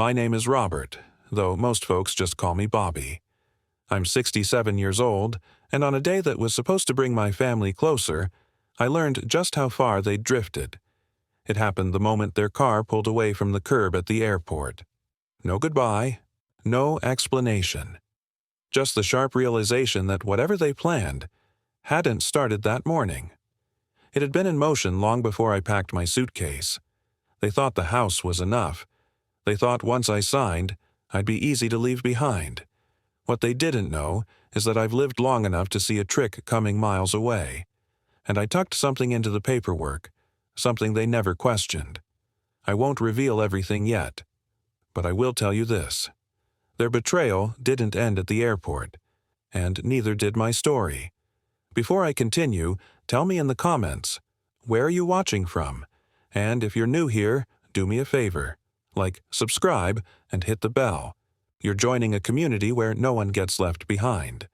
My name is Robert, though most folks just call me Bobby. I'm 67 years old, and on a day that was supposed to bring my family closer, I learned just how far they'd drifted. It happened the moment their car pulled away from the curb at the airport. No goodbye, no explanation. Just the sharp realization that whatever they planned hadn't started that morning. It had been in motion long before I packed my suitcase. They thought the house was enough. They thought once I signed, I'd be easy to leave behind. What they didn't know is that I've lived long enough to see a trick coming miles away. And I tucked something into the paperwork, something they never questioned. I won't reveal everything yet, but I will tell you this. Their betrayal didn't end at the airport, and neither did my story. Before I continue, tell me in the comments, where are you watching from? And if you're new here, do me a favor. Like, subscribe, and hit the bell. You're joining a community where no one gets left behind.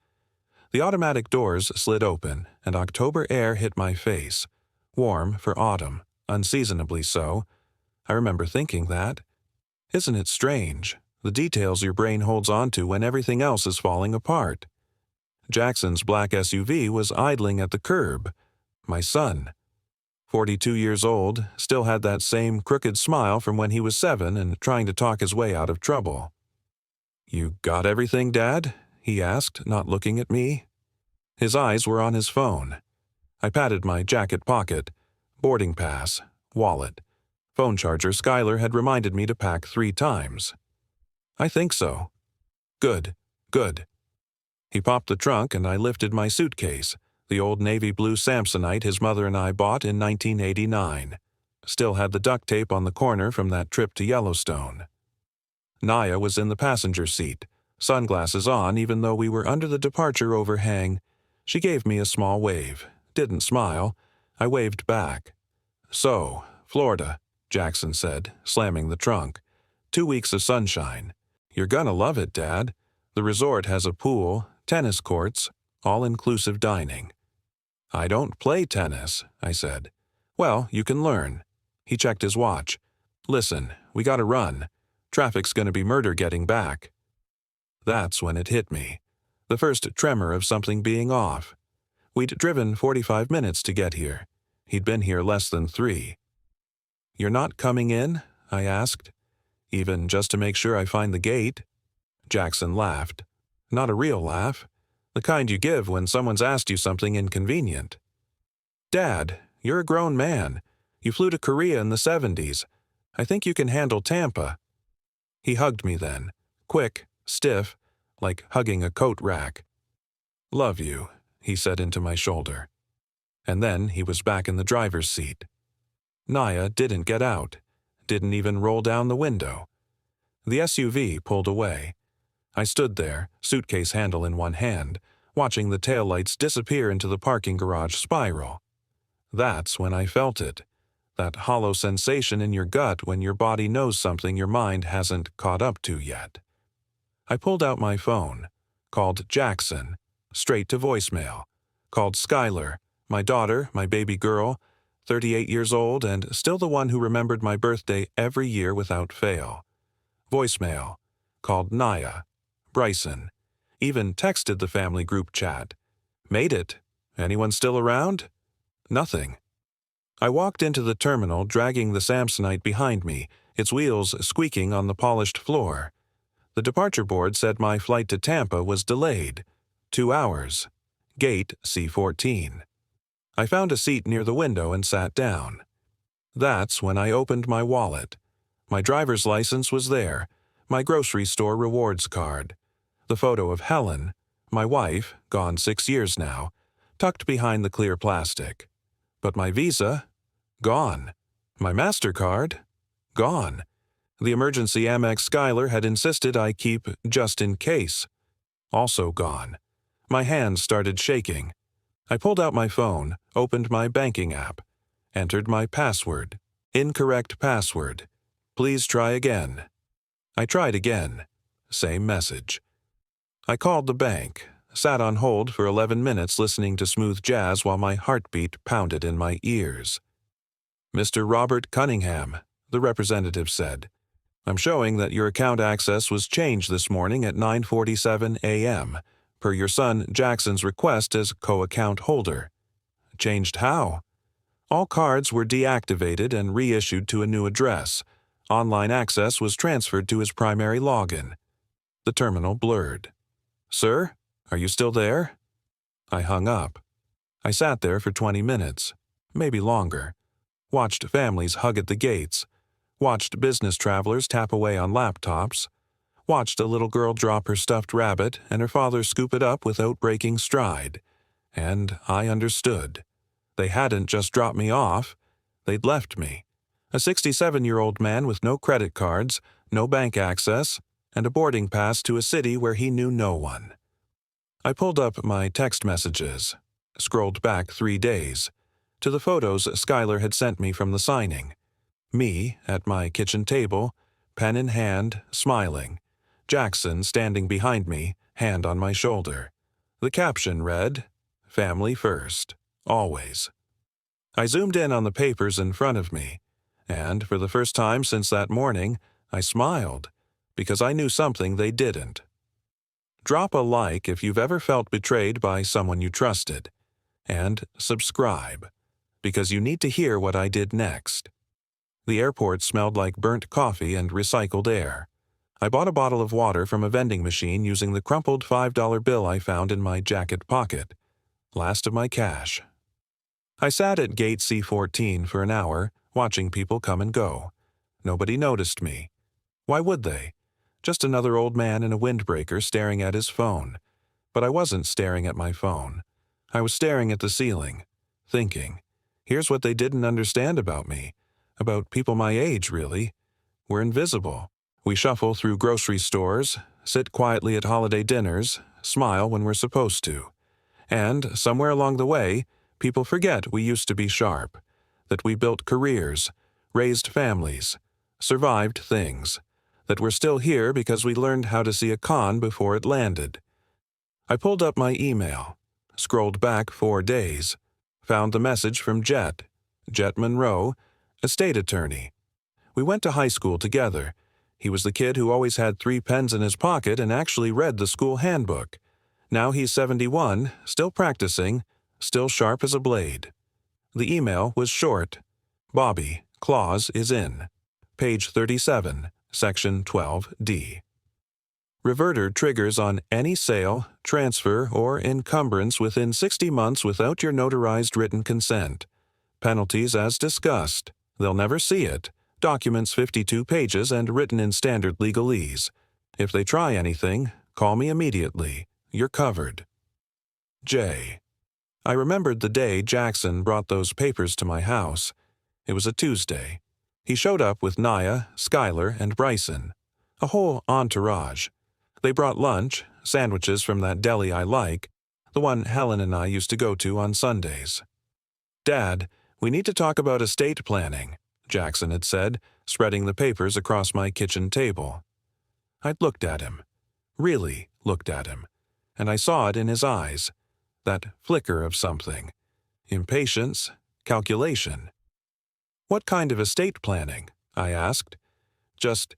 The automatic doors slid open, and October air hit my face. Warm for autumn, unseasonably so. I remember thinking that. Isn't it strange, the details your brain holds onto when everything else is falling apart? Jackson's black SUV was idling at the curb. My son, 42 years old, still had that same crooked smile from when he was 7 and trying to talk his way out of trouble. "You got everything, Dad?" he asked, not looking at me. His eyes were on his phone. I patted my jacket pocket. Boarding pass, wallet, phone charger Skylar had reminded me to pack 3 times. "I think so." "Good, good." He popped the trunk and I lifted my suitcase, the old navy blue Samsonite his mother and I bought in 1989. Still had the duct tape on the corner from that trip to Yellowstone. Naya was in the passenger seat, sunglasses on even though we were under the departure overhang. She gave me a small wave, didn't smile. I waved back. "So, Florida," Jackson said, slamming the trunk. 2 weeks of sunshine. "You're gonna love it, Dad. The resort has a pool, tennis courts, all-inclusive dining." "I don't play tennis," I said. "Well, you can learn." He checked his watch. "Listen, we gotta run. Traffic's gonna be murder getting back." That's when it hit me. The first tremor of something being off. We'd driven 45 minutes to get here. He'd been here less than 3. "You're not coming in?" I asked. "Even just to make sure I find the gate?" Jackson laughed. Not a real laugh. The kind you give when someone's asked you something inconvenient. "Dad, you're a grown man. You flew to Korea in the 70s. I think you can handle Tampa." He hugged me then, quick, stiff, like hugging a coat rack. "Love you," he said into my shoulder. And then he was back in the driver's seat. Naya didn't get out, didn't even roll down the window. The SUV pulled away. I stood there, suitcase handle in one hand, watching the taillights disappear into the parking garage spiral. That's when I felt it, that hollow sensation in your gut when your body knows something your mind hasn't caught up to yet. I pulled out my phone, called Jackson, straight to voicemail, called Skylar, my daughter, my baby girl, 38 years old and still the one who remembered my birthday every year without fail. Voicemail, called Naya, Bryson, even texted the family group chat. Made it. Anyone still around? Nothing. I walked into the terminal dragging the Samsonite behind me, its wheels squeaking on the polished floor. The departure board said my flight to Tampa was delayed. 2 hours. Gate C-14. I found a seat near the window and sat down. That's when I opened my wallet. My driver's license was there, my grocery store rewards card, the photo of Helen, my wife, gone 6 years now, tucked behind the clear plastic. But my Visa? Gone. My MasterCard? Gone. The emergency Amex Skylar had insisted I keep just in case. Also gone. My hands started shaking. I pulled out my phone, opened my banking app, entered my password. Incorrect password. Please try again. I tried again. Same message. I called the bank, sat on hold for 11 minutes listening to smooth jazz while my heartbeat pounded in my ears. "Mr. Robert Cunningham," the representative said. I'm showing that your account access was changed this morning at 9:47 a.m., per your son Jackson's request as co-account holder. Changed how? All cards were deactivated and reissued to a new address. Online access was transferred to his primary login. The terminal blurred. Sir, are you still there? I hung up. I sat there for 20 minutes, maybe longer. Watched families hug at the gates. Watched business travelers tap away on laptops. Watched a little girl drop her stuffed rabbit and her father scoop it up without breaking stride. And I understood. They hadn't just dropped me off. They'd left me. A 67-year-old man with no credit cards, no bank access, and a boarding pass to a city where he knew no one. I pulled up my text messages, scrolled back 3 days, to the photos Skylar had sent me from the signing. Me, at my kitchen table, pen in hand, smiling. Jackson standing behind me, hand on my shoulder. The caption read, "Family first, always." I zoomed in on the papers in front of me, and for the first time since that morning, I smiled, because I knew something they didn't. Drop a like if you've ever felt betrayed by someone you trusted, and subscribe, because you need to hear what I did next. The airport smelled like burnt coffee and recycled air. I bought a bottle of water from a vending machine using the crumpled $5 bill I found in my jacket pocket. Last of my cash. I sat at gate C14 for an hour, watching people come and go. Nobody noticed me. Why would they? Just another old man in a windbreaker staring at his phone. But I wasn't staring at my phone. I was staring at the ceiling, thinking, here's what they didn't understand about me. About people my age, really. We're invisible. We shuffle through grocery stores, sit quietly at holiday dinners, smile when we're supposed to. And, somewhere along the way, people forget we used to be sharp, that we built careers, raised families, survived things, that we're still here because we learned how to see a con before it landed. I pulled up my email, scrolled back 4 days, found the message from Jet Monroe, estate attorney. We went to high school together. He was the kid who always had 3 pens in his pocket and actually read the school handbook. Now he's 71, still practicing, still sharp as a blade. The email was short. Bobby, clause is in. Page 37, section 12D. Reverter triggers on any sale, transfer, or encumbrance within 60 months without your notarized written consent. Penalties as discussed. They'll never see it. Documents 52 pages and written in standard legalese. If they try anything, call me immediately. You're covered. J. I remembered the day Jackson brought those papers to my house. It was a Tuesday. He showed up with Naya, Skylar, and Bryson. A whole entourage. They brought lunch, sandwiches from that deli I like, the one Helen and I used to go to on Sundays. Dad, we need to talk about estate planning, Jackson had said, spreading the papers across my kitchen table. I'd looked at him. Really looked at him. And I saw it in his eyes. That flicker of something. Impatience, calculation. What kind of estate planning? I asked. Just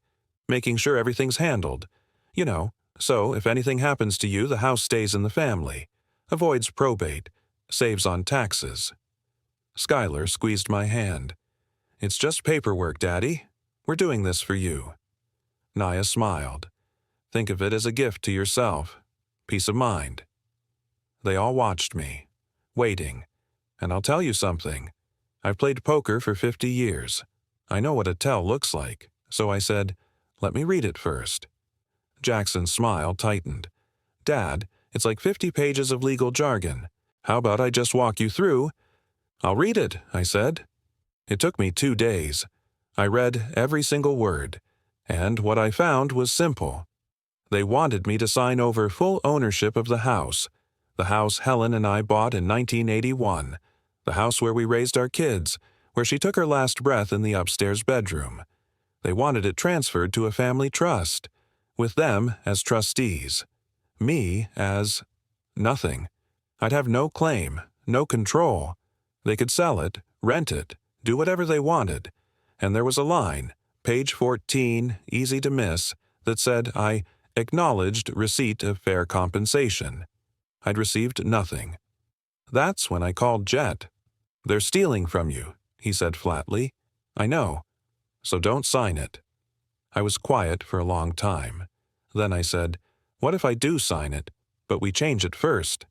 making sure everything's handled. You know, so if anything happens to you, the house stays in the family. Avoids probate. Saves on taxes. Skylar squeezed my hand. It's just paperwork, Daddy. We're doing this for you. Naya smiled. Think of it as a gift to yourself. Peace of mind. They all watched me, waiting. And I'll tell you something. I've played poker for 50 years. I know what a tell looks like, so I said, let me read it first. Jackson's smile tightened. Dad, it's like 50 pages of legal jargon. How about I just walk you through? I'll read it, I said. It took me 2 days. I read every single word, and what I found was simple. They wanted me to sign over full ownership of the house Helen and I bought in 1981, the house where we raised our kids, where she took her last breath in the upstairs bedroom. They wanted it transferred to a family trust, with them as trustees, me as nothing. I'd have no claim, no control. They could sell it, rent it, do whatever they wanted, and there was a line, Page 14, easy to miss, that said I acknowledged receipt of fair compensation. I'd received nothing. That's when I called Jet. "They're stealing from you," he said flatly. "I know. So don't sign it." I was quiet for a long time. Then I said, "What if I do sign it, but we change it first?"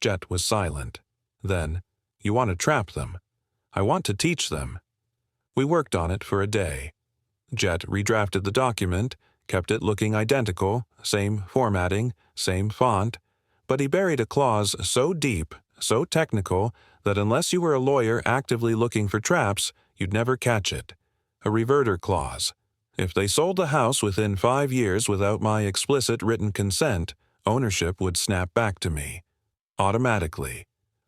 Jet was silent. Then, "You want to trap them." "I want to teach them." We worked on it for a day. Jet redrafted the document, kept it looking identical, same formatting, same font, but he buried a clause so deep, so technical, that unless you were a lawyer actively looking for traps, you'd never catch it. A reverter clause. If they sold the house within 5 years without my explicit written consent, ownership would snap back to me. Automatically.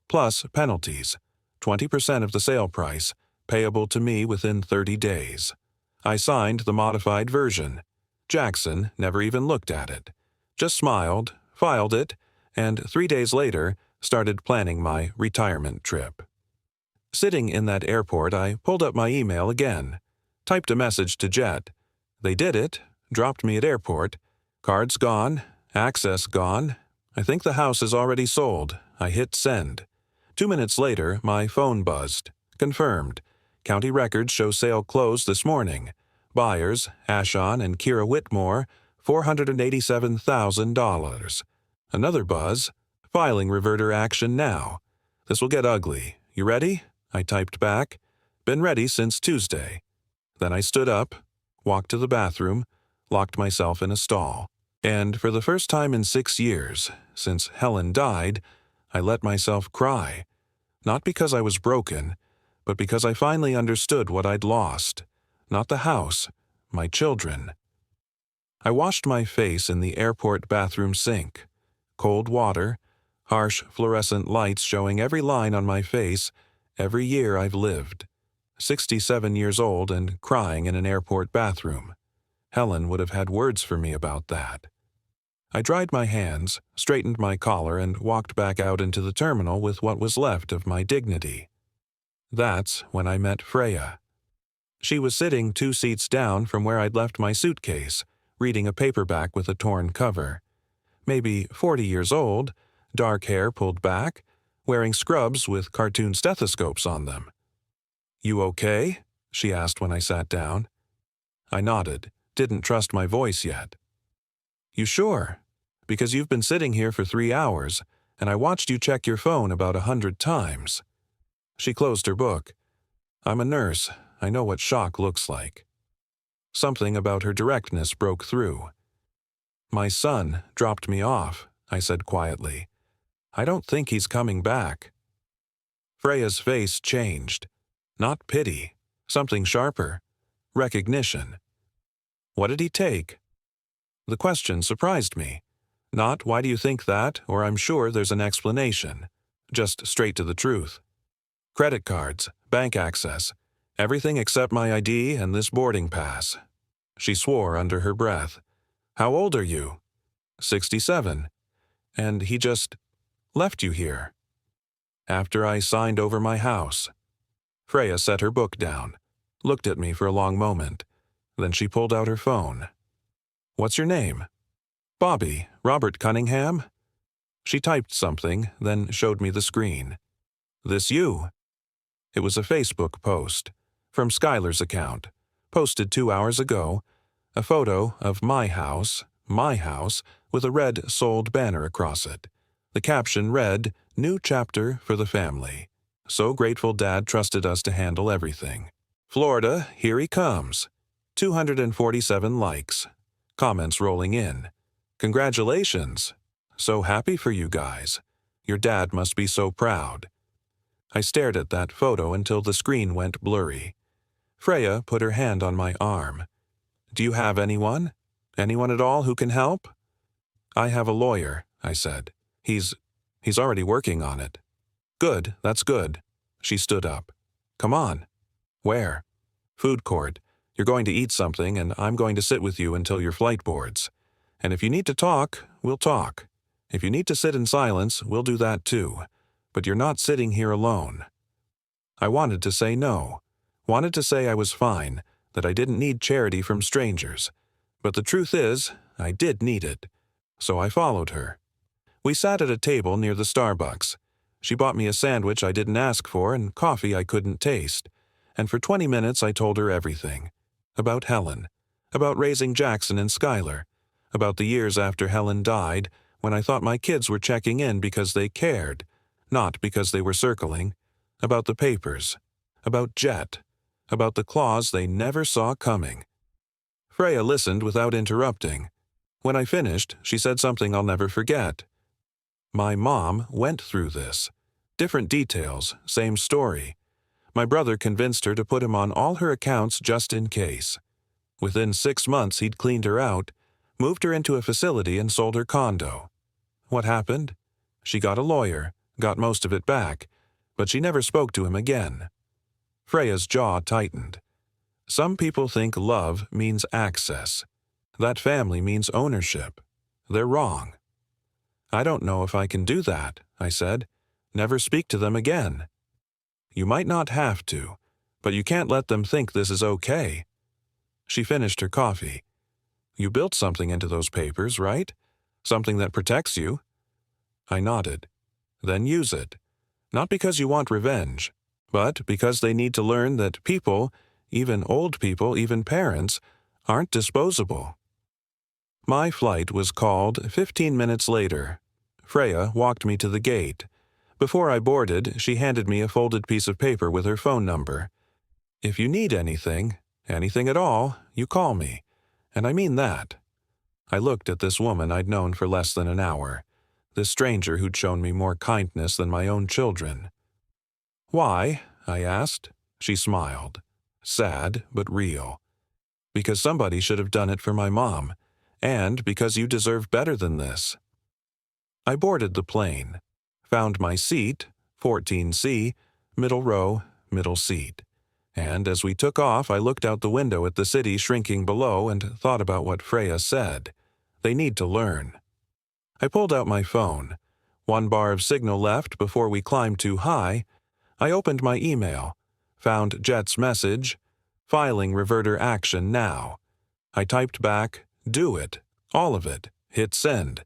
Plus penalties. 20% of the sale price, payable to me within 30 days. I signed the modified version. Jackson never even looked at it. Just smiled, filed it, and 3 days later started planning my retirement trip. Sitting in that airport, I pulled up my email again. Typed a message to Jet. They did it, dropped me at airport. Cards gone, access gone. I think the house is already sold. I hit send. 2 minutes later, my phone buzzed. Confirmed. County records show sale closed this morning. Buyers, Ashon and Kira Whitmore, $487,000. Another buzz. Filing reverter action now. This will get ugly. You ready? I typed back. Been ready since Tuesday. Then I stood up, walked to the bathroom, locked myself in a stall. And for the first time in 6 years, since Helen died, I let myself cry. Not because I was broken, but because I finally understood what I'd lost. Not the house, my children. I washed my face in the airport bathroom sink. Cold water, harsh fluorescent lights showing every line on my face, every year I've lived. 67 years old and crying in an airport bathroom. Helen would have had words for me about that. I dried my hands, straightened my collar, and walked back out into the terminal with what was left of my dignity. That's when I met Freya. She was sitting 2 seats down from where I'd left my suitcase, reading a paperback with a torn cover. Maybe 40 years old, dark hair pulled back, wearing scrubs with cartoon stethoscopes on them. "You okay?" she asked when I sat down. I nodded, didn't trust my voice yet. "You sure? Because you've been sitting here for 3 hours, and I watched you check your phone about 100 times. She closed her book. "I'm a nurse. I know what shock looks like." Something about her directness broke through. "My son dropped me off," I said quietly. "I don't think he's coming back." Freya's face changed. Not pity. Something sharper. Recognition. "What did he take?" The question surprised me. Not "why do you think that?" or "I'm sure there's an explanation." Just straight to the truth. "Credit cards, bank access, everything except my ID and this boarding pass." She swore under her breath. "How old are you?" 67. "And he just left you here?" "After I signed over my house." Freya set her book down, looked at me for a long moment. Then she pulled out her phone. "What's your name?" "Bobby, Robert Cunningham." She typed something, then showed me the screen. "This you?" It was a Facebook post, from Skylar's account, posted 2 hours ago, a photo of my house, with a red sold banner across it. The caption read, "New chapter for the family. So grateful Dad trusted us to handle everything. Florida, here he comes." 247 likes. Comments rolling in. "Congratulations. So happy for you guys. Your dad must be so proud." I stared at that photo until the screen went blurry. Freya put her hand on my arm. "Do you have anyone? Anyone at all who can help?" "I have a lawyer," I said. He's already working on it." "Good, that's good." She stood up. "Come on." "Where?" "Food court. You're going to eat something, and I'm going to sit with you until your flight boards. And if you need to talk, we'll talk. If you need to sit in silence, we'll do that too. But you're not sitting here alone." I wanted to say no. Wanted to say I was fine, that I didn't need charity from strangers. But the truth is, I did need it. So I followed her. We sat at a table near the Starbucks. She bought me a sandwich I didn't ask for and coffee I couldn't taste. And for 20 minutes I told her everything. About Helen. About raising Jackson and Skylar. About the years after Helen died, when I thought my kids were checking in because they cared, not because they were circling. About the papers. About Jet. About the clause they never saw coming. Freya listened without interrupting. When I finished, she said something I'll never forget. My mom went through this. Different details, same story. My brother convinced her to put him on all her accounts just in case. Within 6 months he'd cleaned her out, moved her into a facility and sold her condo. What happened? She got a lawyer, got most of it back, but she never spoke to him again. Freya's jaw tightened. Some people think love means access. That family means ownership. They're wrong. I don't know if I can do that, I said. Never speak to them again. You might not have to, but you can't let them think this is okay. She finished her coffee. You built something into those papers, right? Something that protects you? I nodded. Then use it. Not because you want revenge, but because they need to learn that people, even old people, even parents, aren't disposable. My flight was called 15 minutes later. Freya walked me to the gate. Before I boarded, she handed me a folded piece of paper with her phone number. If you need anything at all, you call me. And I mean that. I looked at this woman I'd known for less than an hour, this stranger who'd shown me more kindness than my own children. Why? I asked. She smiled. Sad, but real. Because somebody should have done it for my mom, and because you deserve better than this. I boarded the plane, found my seat, 14C, middle row, middle seat. And as we took off, I looked out the window at the city shrinking below and thought about what Freya said. They need to learn. I pulled out my phone. 1 bar of signal left before we climbed too high. I opened my email, found Jet's message, filing reverter action now. I typed back, do it, all of it, hit send.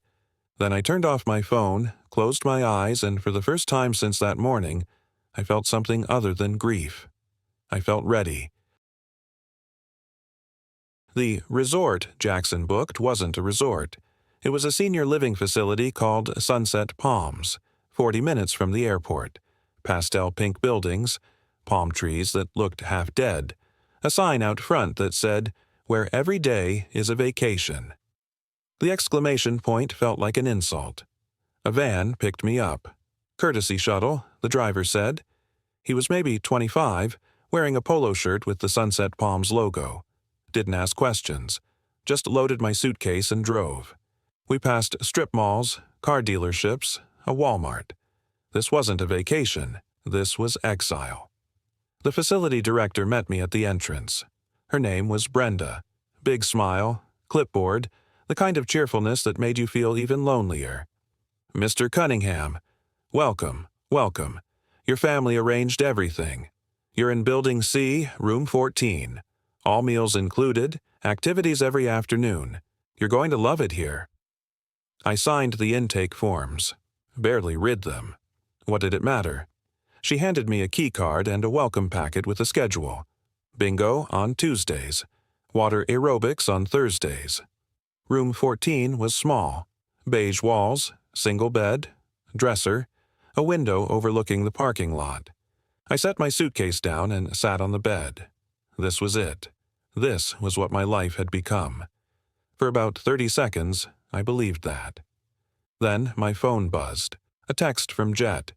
Then I turned off my phone, closed my eyes, and for the first time since that morning, I felt something other than grief. I felt ready. The resort Jackson booked wasn't a resort. It was a senior living facility called Sunset Palms, 40 minutes from the airport. Pastel pink buildings, palm trees that looked half dead, a sign out front that said, "Where every day is a vacation." The exclamation point felt like an insult. A van picked me up. Courtesy shuttle, the driver said. He was maybe 25, wearing a polo shirt with the Sunset Palms logo. Didn't ask questions. Just loaded my suitcase and drove. We passed strip malls, car dealerships, a Walmart. This wasn't a vacation. This was exile. The facility director met me at the entrance. Her name was Brenda. Big smile, clipboard, the kind of cheerfulness that made you feel even lonelier. Mr. Cunningham, welcome, welcome. Your family arranged everything. You're in Building C, Room 14. All meals included, activities every afternoon. You're going to love it here. I signed the intake forms. Barely read them. What did it matter? She handed me a key card and a welcome packet with a schedule. Bingo on Tuesdays. Water aerobics on Thursdays. Room 14 was small. Beige walls, single bed, dresser, a window overlooking the parking lot. I set my suitcase down and sat on the bed. This was it. This was what my life had become. For about 30 seconds, I believed that. Then my phone buzzed. A text from Jet.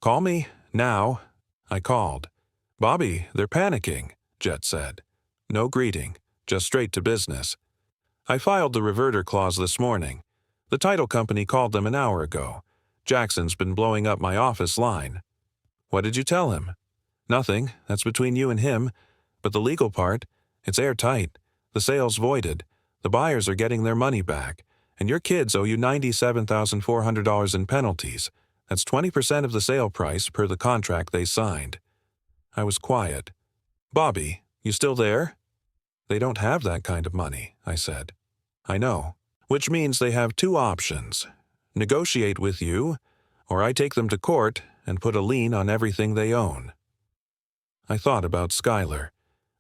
"Call me, now." I called. "Bobby, they're panicking," Jet said. No greeting, just straight to business. I filed the reverter clause this morning. The title company called them an hour ago. Jackson's been blowing up my office line. What did you tell him? Nothing, that's between you and him. But the legal part, it's airtight. The sale's voided. The buyers are getting their money back. And your kids owe you $97,400 in penalties. That's 20% of the sale price per the contract they signed. I was quiet. "Bobby, you still there?" They don't have that kind of money, I said. I know, which means they have two options. Negotiate with you, or I take them to court and put a lien on everything they own. I thought about Skylar,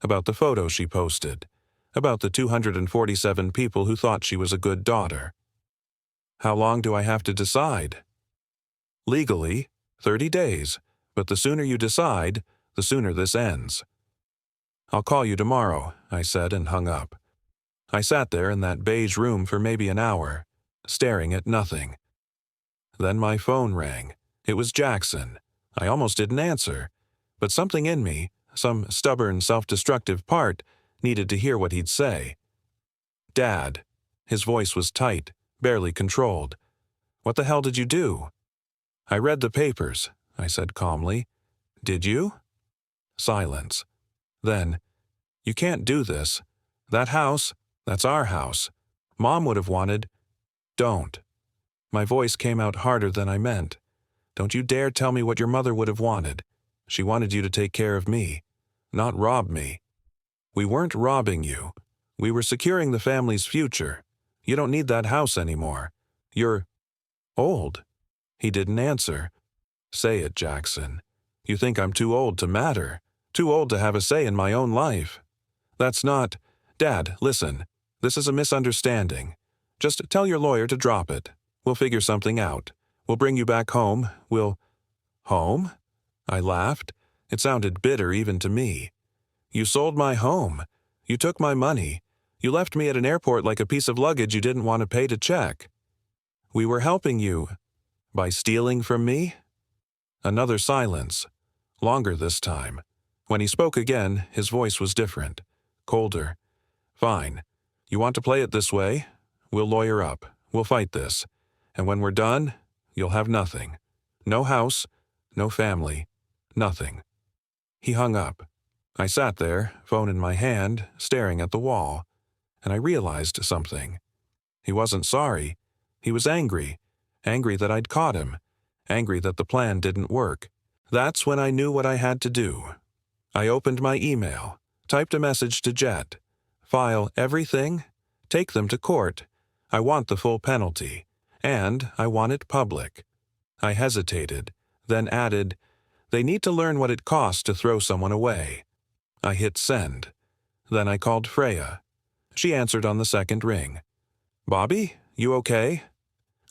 about the photo she posted, about the 247 people who thought she was a good daughter. How long do I have to decide? Legally, 30 days, but the sooner you decide, the sooner this ends. I'll call you tomorrow, I said and hung up. I sat there in that beige room for maybe an hour, staring at nothing. Then my phone rang. It was Jackson. I almost didn't answer, but something in me, some stubborn, self-destructive part, needed to hear what he'd say. Dad. His voice was tight, barely controlled. What the hell did you do? I read the papers, I said calmly. Did you? Silence. Then, you can't do this. That house, that's our house. Mom would have wanted. Don't. My voice came out harder than I meant. Don't you dare tell me what your mother would have wanted. She wanted you to take care of me, not rob me. We weren't robbing you. We were securing the family's future. You don't need that house anymore. You're old. He didn't answer. Say it, Jackson. You think I'm too old to matter, too old to have a say in my own life. That's not… Dad, listen. This is a misunderstanding. Just tell your lawyer to drop it. We'll figure something out. We'll bring you back home. We'll… Home? I laughed. It sounded bitter even to me. You sold my home. You took my money. You left me at an airport like a piece of luggage you didn't want to pay to check. We were helping you. By stealing from me? Another silence. Longer this time. When he spoke again, his voice was different. Colder. Fine. You want to play it this way? We'll lawyer up. We'll fight this. And when we're done, you'll have nothing. No house, no family, nothing. He hung up. I sat there, phone in my hand, staring at the wall, and I realized something. He wasn't sorry. He was angry. Angry that I'd caught him. Angry that the plan didn't work. That's when I knew what I had to do. I opened my email, typed a message to Jet. File everything, take them to court. I want the full penalty, and I want it public. I hesitated, then added, they need to learn what it costs to throw someone away. I hit send. Then I called Freya. She answered on the second ring. Bobby, you okay?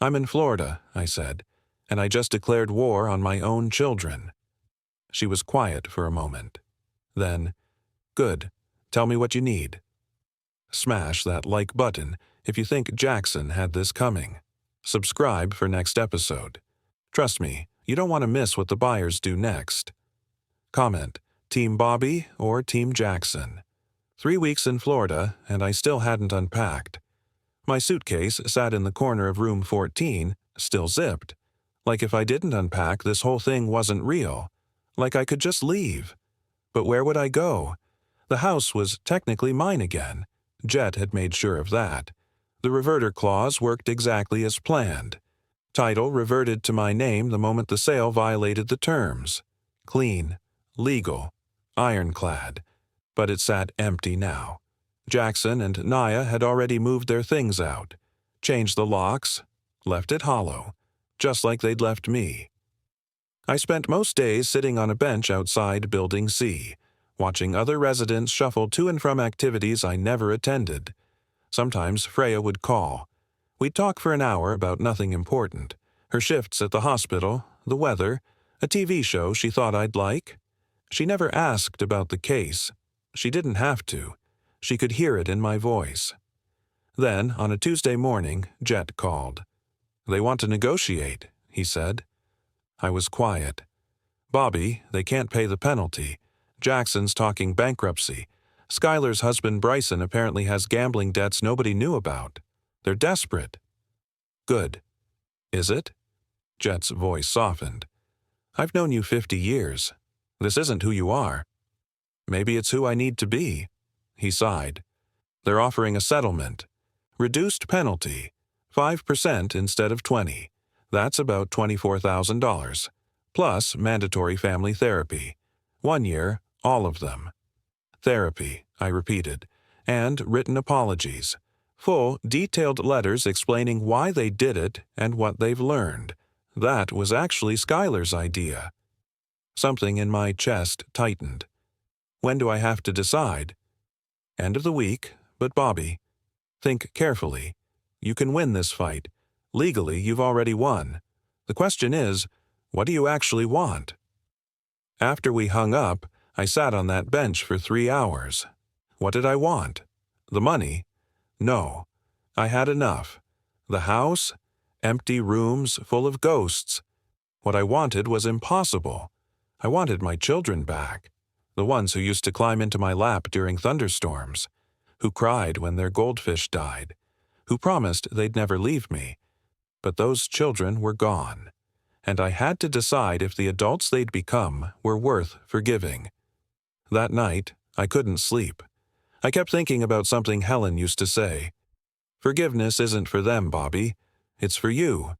I'm in Florida, I said, and I just declared war on my own children. She was quiet for a moment. Then, good, tell me what you need. Smash that like button if you think Jackson had this coming. Subscribe for next episode. Trust me, you don't want to miss what the buyers do next. Comment, Team Bobby or Team Jackson. 3 weeks in Florida, and I still hadn't unpacked. My suitcase sat in the corner of room 14, still zipped. Like if I didn't unpack, this whole thing wasn't real. Like I could just leave. But where would I go? The house was technically mine again. Jet had made sure of that. The reverter clause worked exactly as planned. Title reverted to my name the moment the sale violated the terms. Clean, legal, ironclad. But it sat empty now. Jackson and Naya had already moved their things out, changed the locks, left it hollow, just like they'd left me. I spent most days sitting on a bench outside Building C, watching other residents shuffle to and from activities I never attended. Sometimes Freya would call. We'd talk for an hour about nothing important, her shifts at the hospital, the weather, a TV show she thought I'd like. She never asked about the case. She didn't have to. She could hear it in my voice. Then, on a Tuesday morning, Jet called. They want to negotiate, he said. I was quiet. Bobby, they can't pay the penalty. Jackson's talking bankruptcy. Skylar's husband Bryson apparently has gambling debts nobody knew about. They're desperate. Good. Is it? Jet's voice softened. I've known you 50 years. This isn't who you are. Maybe it's who I need to be. He sighed. They're offering a settlement. Reduced penalty. 5% instead of 20. That's about $24,000. Plus mandatory family therapy. 1 year, all of them. Therapy, I repeated. and written apologies, full, detailed letters explaining why they did it and what they've learned. That was actually Skylar's idea. Something in my chest tightened. When do I have to decide? End of the week, but Bobby, think carefully. You can win this fight. Legally, you've already won. The question is, what do you actually want? After we hung up, I sat on that bench for 3 hours. What did I want? The money? No. I had enough. The house? Empty rooms full of ghosts. What I wanted was impossible. I wanted my children back. The ones who used to climb into my lap during thunderstorms, who cried when their goldfish died, who promised they'd never leave me. But those children were gone, and I had to decide if the adults they'd become were worth forgiving. That night, I couldn't sleep. I kept thinking about something Helen used to say. Forgiveness isn't for them, Bobby. It's for you,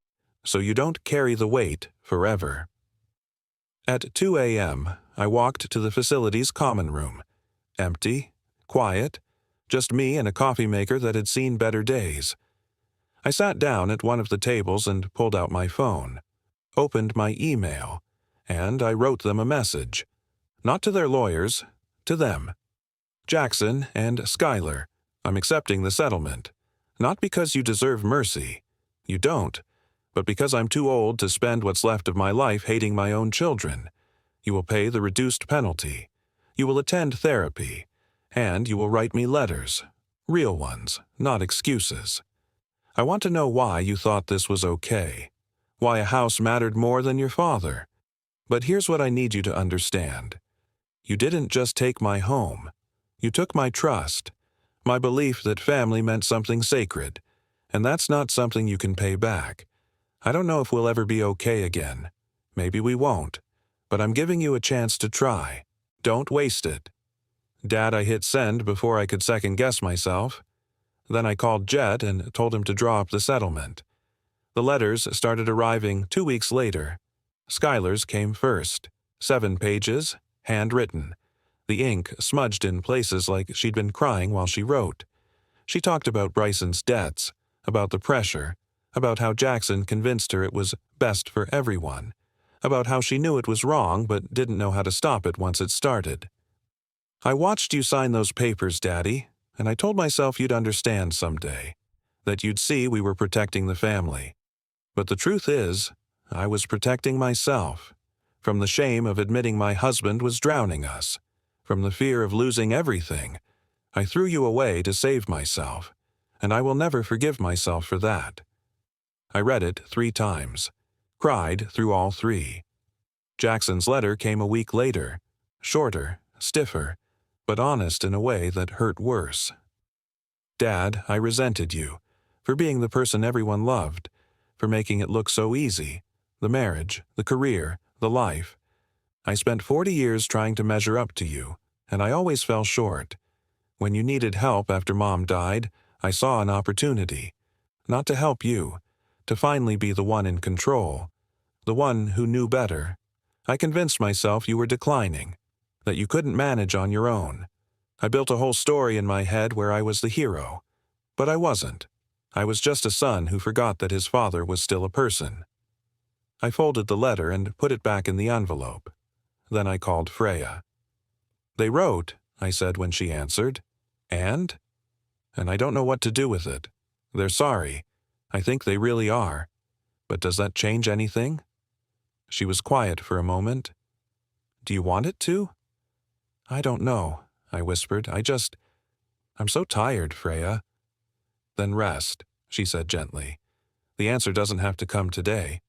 so you don't carry the weight forever. At 2 a.m., I walked to the facility's common room. Empty, quiet, just me and a coffee maker that had seen better days. I sat down at one of the tables and pulled out my phone, opened my email, and I wrote them a message. Not to their lawyers, to them. Jackson and Skylar, I'm accepting the settlement. Not because you deserve mercy. You don't. But because I'm too old to spend what's left of my life hating my own children. You will pay the reduced penalty. You will attend therapy. And you will write me letters. Real ones, not excuses. I want to know why you thought this was okay. Why a house mattered more than your father. But here's what I need you to understand. You didn't just take my home. You took my trust, my belief that family meant something sacred, and that's not something you can pay back. I don't know if we'll ever be okay again. Maybe we won't. But I'm giving you a chance to try. Don't waste it. Dad, I hit send before I could second-guess myself. Then I called Jet and told him to draw up the settlement. The letters started arriving 2 weeks later. Skylar's came first. 7 pages, handwritten. The ink smudged in places like she'd been crying while she wrote. She talked about Bryson's debts, about the pressure, about how Jackson convinced her it was best for everyone, about how she knew it was wrong but didn't know how to stop it once it started. I watched you sign those papers, Daddy, and I told myself you'd understand someday, that you'd see we were protecting the family. But the truth is, I was protecting myself, from the shame of admitting my husband was drowning us, from the fear of losing everything. I threw you away to save myself, and I will never forgive myself for that. I read it 3 times, cried through all 3. Jackson's letter came a week later, shorter, stiffer, but honest in a way that hurt worse. Dad, I resented you, for being the person everyone loved, for making it look so easy, the marriage, the career, the life. I spent 40 years trying to measure up to you, and I always fell short. When you needed help after Mom died, I saw an opportunity, not to help you, to finally be the one in control, the one who knew better. I convinced myself you were declining, that you couldn't manage on your own. I built a whole story in my head where I was the hero. But I wasn't. I was just a son who forgot that his father was still a person. I folded the letter and put it back in the envelope. Then I called Freya. They wrote, I said when she answered. And I don't know what to do with it. They're sorry. I think they really are. But does that change anything? She was quiet for a moment. Do you want it to? I don't know, I whispered. I'm so tired, Freya. Then rest, she said gently. The answer doesn't have to come today.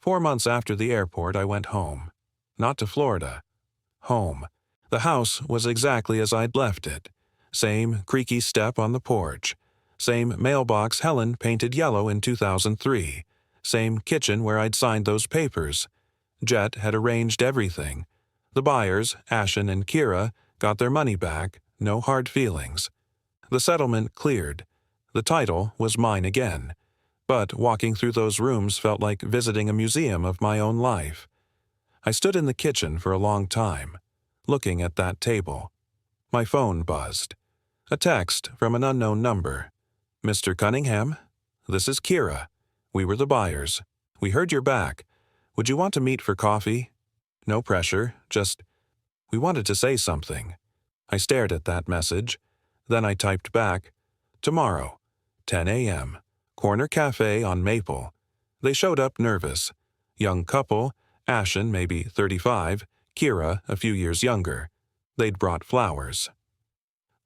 4 months after the airport, I went home. Not to Florida. Home. The house was exactly as I'd left it. Same creaky step on the porch. Same mailbox Helen painted yellow in 2003. Same kitchen where I'd signed those papers. Jet had arranged everything. The buyers, Ashen and Kira, got their money back, no hard feelings. The settlement cleared. The title was mine again. But walking through those rooms felt like visiting a museum of my own life. I stood in the kitchen for a long time, looking at that table. My phone buzzed. A text from an unknown number. Mr. Cunningham, this is Kira. We were the buyers. We heard you're back. Would you want to meet for coffee? No pressure, just, we wanted to say something. I stared at that message. Then I typed back, tomorrow, 10 a.m., Corner Cafe on Maple. They showed up nervous. Young couple, Ashen maybe 35, Kira a few years younger. They'd brought flowers.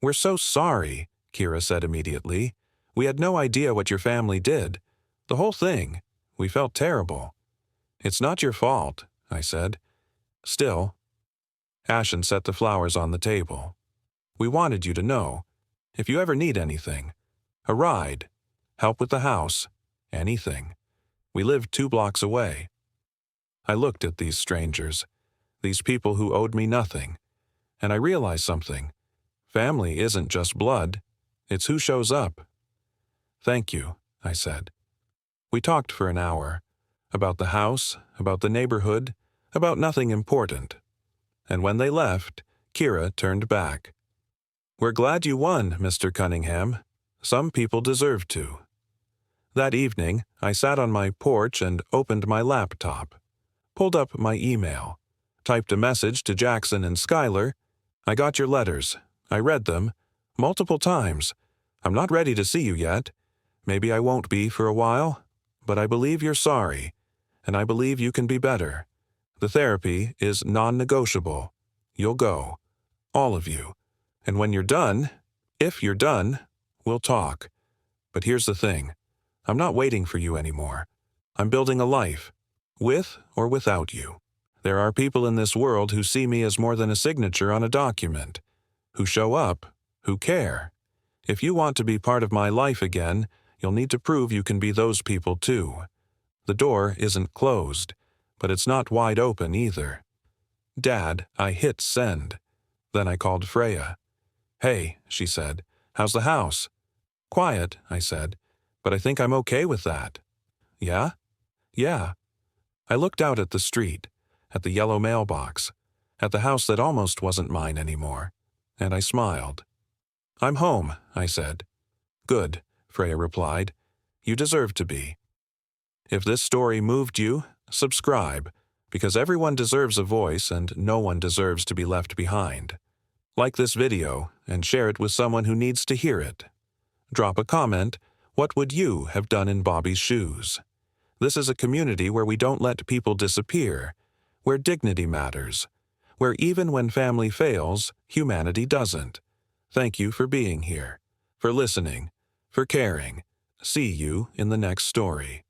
We're so sorry, Kira said immediately. We had no idea what your family did. The whole thing. We felt terrible. It's not your fault, I said. Still. Ashen set the flowers on the table. We wanted you to know. If you ever need anything. A ride. Help with the house. Anything. We lived 2 blocks away. I looked at these strangers. These people who owed me nothing. And I realized something. Family isn't just blood. It's who shows up. Thank you, I said. We talked for an hour. About the house, about the neighborhood, about nothing important. And when they left, Kira turned back. We're glad you won, Mr. Cunningham. Some people deserve to. That evening, I sat on my porch and opened my laptop. Pulled up my email. Typed a message to Jackson and Skylar. I got your letters. I read them. Multiple times. I'm not ready to see you yet. Maybe I won't be for a while. But I believe you're sorry. And I believe you can be better. The therapy is non-negotiable. You'll go. All of you. And when you're done, if you're done, we'll talk. But here's the thing. I'm not waiting for you anymore. I'm building a life. With or without you. There are people in this world who see me as more than a signature on a document. Who show up. Who care. If you want to be part of my life again, you'll need to prove you can be those people too. The door isn't closed, but it's not wide open either. Dad, I hit send. Then I called Freya. Hey, she said, how's the house? Quiet, I said, but I think I'm okay with that. Yeah? Yeah. I looked out at the street, at the yellow mailbox, at the house that almost wasn't mine anymore, and I smiled. I'm home, I said. Good, Freya replied. You deserve to be. If this story moved you, subscribe, because everyone deserves a voice and no one deserves to be left behind. Like this video and share it with someone who needs to hear it. Drop a comment, what would you have done in Bobby's shoes? This is a community where we don't let people disappear, where dignity matters, where even when family fails, humanity doesn't. Thank you for being here, for listening, for caring. See you in the next story.